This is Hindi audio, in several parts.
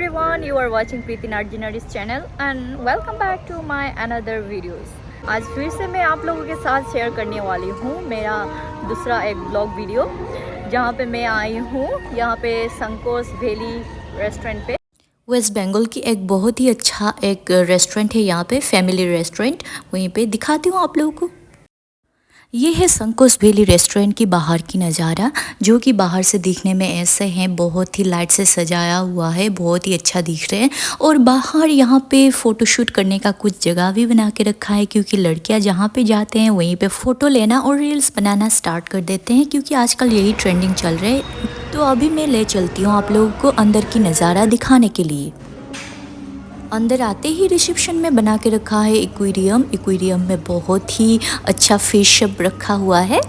everyone, you are watching Preeti Narjinari's channel and welcome back to my another videos. आज फिर से मैं आप लोगों के साथ शेयर करने वाली हूँ मेरा दूसरा एक ब्लॉग वीडियो, जहाँ पे मैं आई हूँ यहाँ पे संकोस वैली रेस्टोरेंट पे। वेस्ट बंगाल की एक बहुत ही अच्छा एक रेस्टोरेंट है यहाँ पे, फैमिली रेस्टोरेंट। वहीं पे दिखाती हूँ आप लोगों को। ये है संकोस वैली रेस्टोरेंट की बाहर की नज़ारा, जो कि बाहर से दिखने में ऐसे हैं, बहुत ही लाइट से सजाया हुआ है, बहुत ही अच्छा दिख रहे हैं। और बाहर यहाँ पे फ़ोटोशूट करने का कुछ जगह भी बना के रखा है, क्योंकि लड़कियाँ जहाँ पे जाते हैं वहीं पे फ़ोटो लेना और रील्स बनाना स्टार्ट कर देते हैं, क्योंकि आजकल यही ट्रेंडिंग चल रहा है। तो अभी मैं ले चलती हूँ आप लोगों को अंदर की नज़ारा दिखाने के लिए। अंदर आते ही रिसेप्शन में बना के रखा है एक्वेरियम। एक्वेरियम में बहुत ही अच्छा फिश सब रखा हुआ है,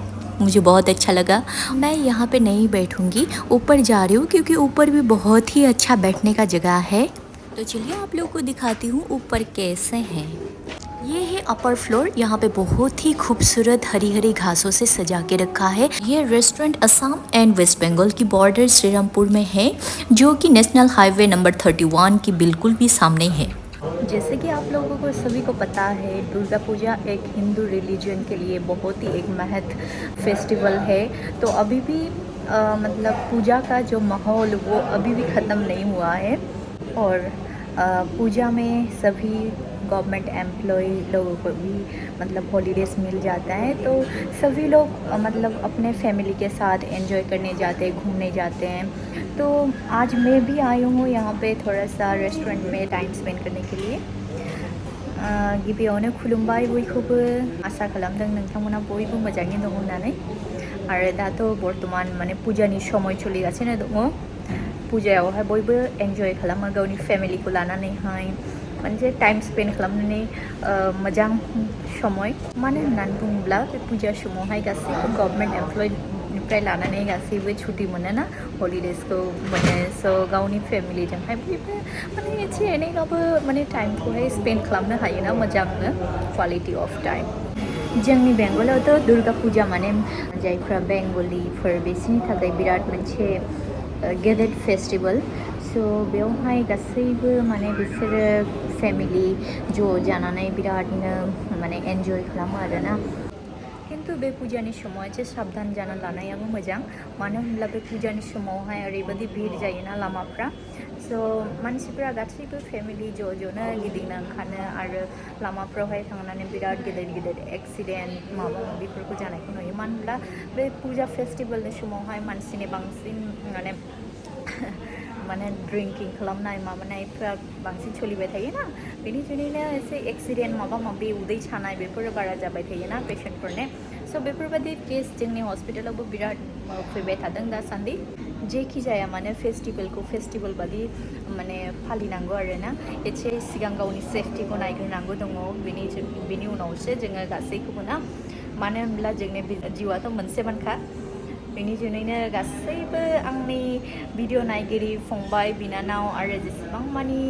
मुझे बहुत अच्छा लगा। मैं यहाँ पे नहीं बैठूँगी, ऊपर जा रही हूँ, क्योंकि ऊपर भी बहुत ही अच्छा बैठने का जगह है। तो चलिए आप लोगों को दिखाती हूँ ऊपर कैसे हैं। ये है अपर फ्लोर। यहाँ पे बहुत ही खूबसूरत हरी हरी घासों से सजा के रखा है। ये रेस्टोरेंट असम एंड वेस्ट बंगाल की बॉर्डर श्रीरामपुर में है, जो कि नेशनल हाईवे नंबर 31 की बिल्कुल भी सामने है। जैसे कि आप लोगों को सभी को पता है, दुर्गा पूजा एक हिंदू रिलीजन के लिए बहुत ही एक महत्व फेस्टिवल है। तो अभी भी मतलब पूजा का जो माहौल वो अभी भी ख़त्म नहीं हुआ है। और पूजा में सभी गवर्नमेंट एम्प्लॉय लोगों को भी मतलब हॉलीडेज़ मिल जाता है, तो सभी लोग मतलब अपने फैमिली के साथ एंजॉय करने जाते हैं, घूमने जाते हैं। तो आज मैं भी आई हूँ यहाँ पे थोड़ा सा रेस्टोरेंट में टाइम स्पेंड करने के लिए। गिबियावनो खुलुमबाय बयखौबो, आसा खालामदों नोंथांमोना बयबो मोजाङैनो दं होननानै। आरो दाथ' बर्थमान माने पुजानि समय सोलिगासिनो दङ। पुजायावहाय बयबो एन्जय खालामो गावनि फेमिलिखौ लानानैहाय, मोनसे टाइम स्पेन्ड खालामनानै मोजां समय। मानो होननानै बुङोब्ला बे पुजा समावहाय गासैबो गभर्नमेन्ट एमप्लयनिफ्राय लानानै गासैबो छुट्टि मोनोना, हलिडेजखौ मोनो। स' गावनि फेमिलिजोंहाय बयबो माने एसे एनैबाबो माने टाइमखौहाय स्पेन्ड खालामनो हायोना मोजांनो, क्वालिटि अफ टाइम। जोंनि बेंगलावथ' दुर्गा पुजा माने जायफ्रा बेंगलिफोर बिसोरनि थाखाय बिराद मोनसे गेदेर फेस्टिवल। स' बेवहाय गासैबो माने बिसोरो फेमिलि ज' जानानै बिरादनो माने एन्जय खालामो आरोना। किन्तु बे पुजानि समाव एसे साबधान जाना लानायाबो मोजां, मानो होनब्ला बे पुजानि समावहाय ओरैबायदि भिड़ जायोना लामाफ्रा। स' मानसिफ्रा गासैबो फेमिलि ज' ज'नो गिदिंनो ओंखारो, आरो लामाफ्रावहाय थांनानै बिराद गिदिर गिदिर एक्सिडेन्ट माबा माबिफोरखौ जानायखौ नुयो। मानो होनब्ला बे पुजा फेस्टिभेलनि समावहाय मानसिनि बांसिन माने ड्रिंकिं खालामनाय माबानायफ्रा बांसिन सोलिबाय थायोना, बेनि जुनैनो एसे एक्सिडेन्ट माबा माबि उदै सानाय बेफोरो बारा जाबाय थायोना पेशेन्टफोरने। स' बेफोरबायदि केस जोंनि हस्पिटालावबो बिराद फैबाय थादों दासान्दि। जेखि जाया माने फेस्टिभेलखौ फेस्टिभेल बादि माने फालिनांगौ आरोना, एसे सिगां गावनि सेफटिखौ नायग्रोनांगौ दङ, बेनि उनावसो जोङो गासैखौबो ना। मानो होनब्ला जोंनि जिउआथ' मोनसेबानखा। बेनि जुनैनो गासैबो आंनि भिडिअ नायगिरि फंबाय बिनानाव आरो जेसेबां मानि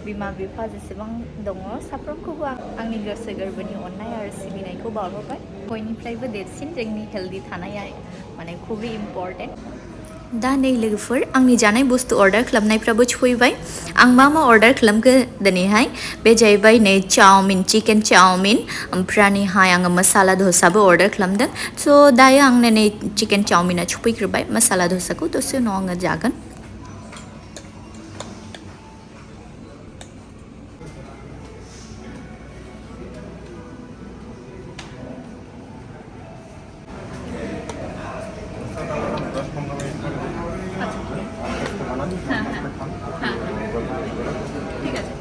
बिमा बिफा जेसेबां दङ, साफ्रोमखौबो आंनि गोसो गोरबोनि अननाय आरो सिबिनायखौ बावहरबाय। बयनिफ्रायबो देरसिन जोंनि हेल्दि थानाया माने खुबै इम्परटेन्ट। दा नै लोगोफोर, आंनि जानाय बुस्थु अर्डार खालामनायफ्राबो सफैबाय। आं मा अर्डार खालामखो दिनैहाय, बे जाहैबाय नै चाउमिन, चिकेन चाउमिन, ओमफ्रायहाय आङो मसाला दसाबो अर्डार खालामदों। स' दायो आंनो नै चिकेन चाउमिना सफैग्रोबाय, मसाला दसाखौ दसे उनाव आङो जागोन। ঠিক আছে।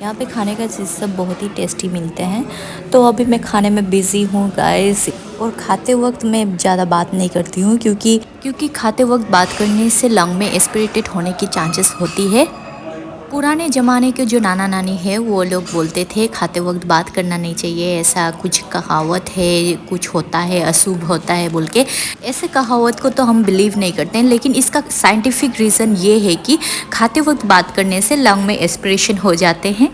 यहाँ पे खाने का चीज़ सब बहुत ही टेस्टी मिलते हैं। तो अभी मैं खाने में बिज़ी हूँ गाइस, और खाते वक्त मैं ज़्यादा बात नहीं करती हूँ, क्योंकि खाते वक्त बात करने से लंग में एस्पिरेटेड होने की चांसेस होती है। पुराने ज़माने के जो नाना नानी है वो लोग बोलते थे खाते वक्त बात करना नहीं चाहिए, ऐसा कुछ कहावत है, कुछ होता है, अशुभ होता है बोल के। ऐसे कहावत को तो हम बिलीव नहीं करते हैं, लेकिन इसका साइंटिफिक रीज़न ये है कि खाते वक्त बात करने से लंग में एस्पिरेशन हो जाते हैं।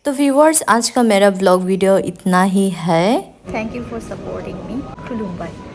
तो व्यूअर्स, आज का मेरा ब्लॉग वीडियो इतना ही है। Thank you for supporting me. खुलुमबाई।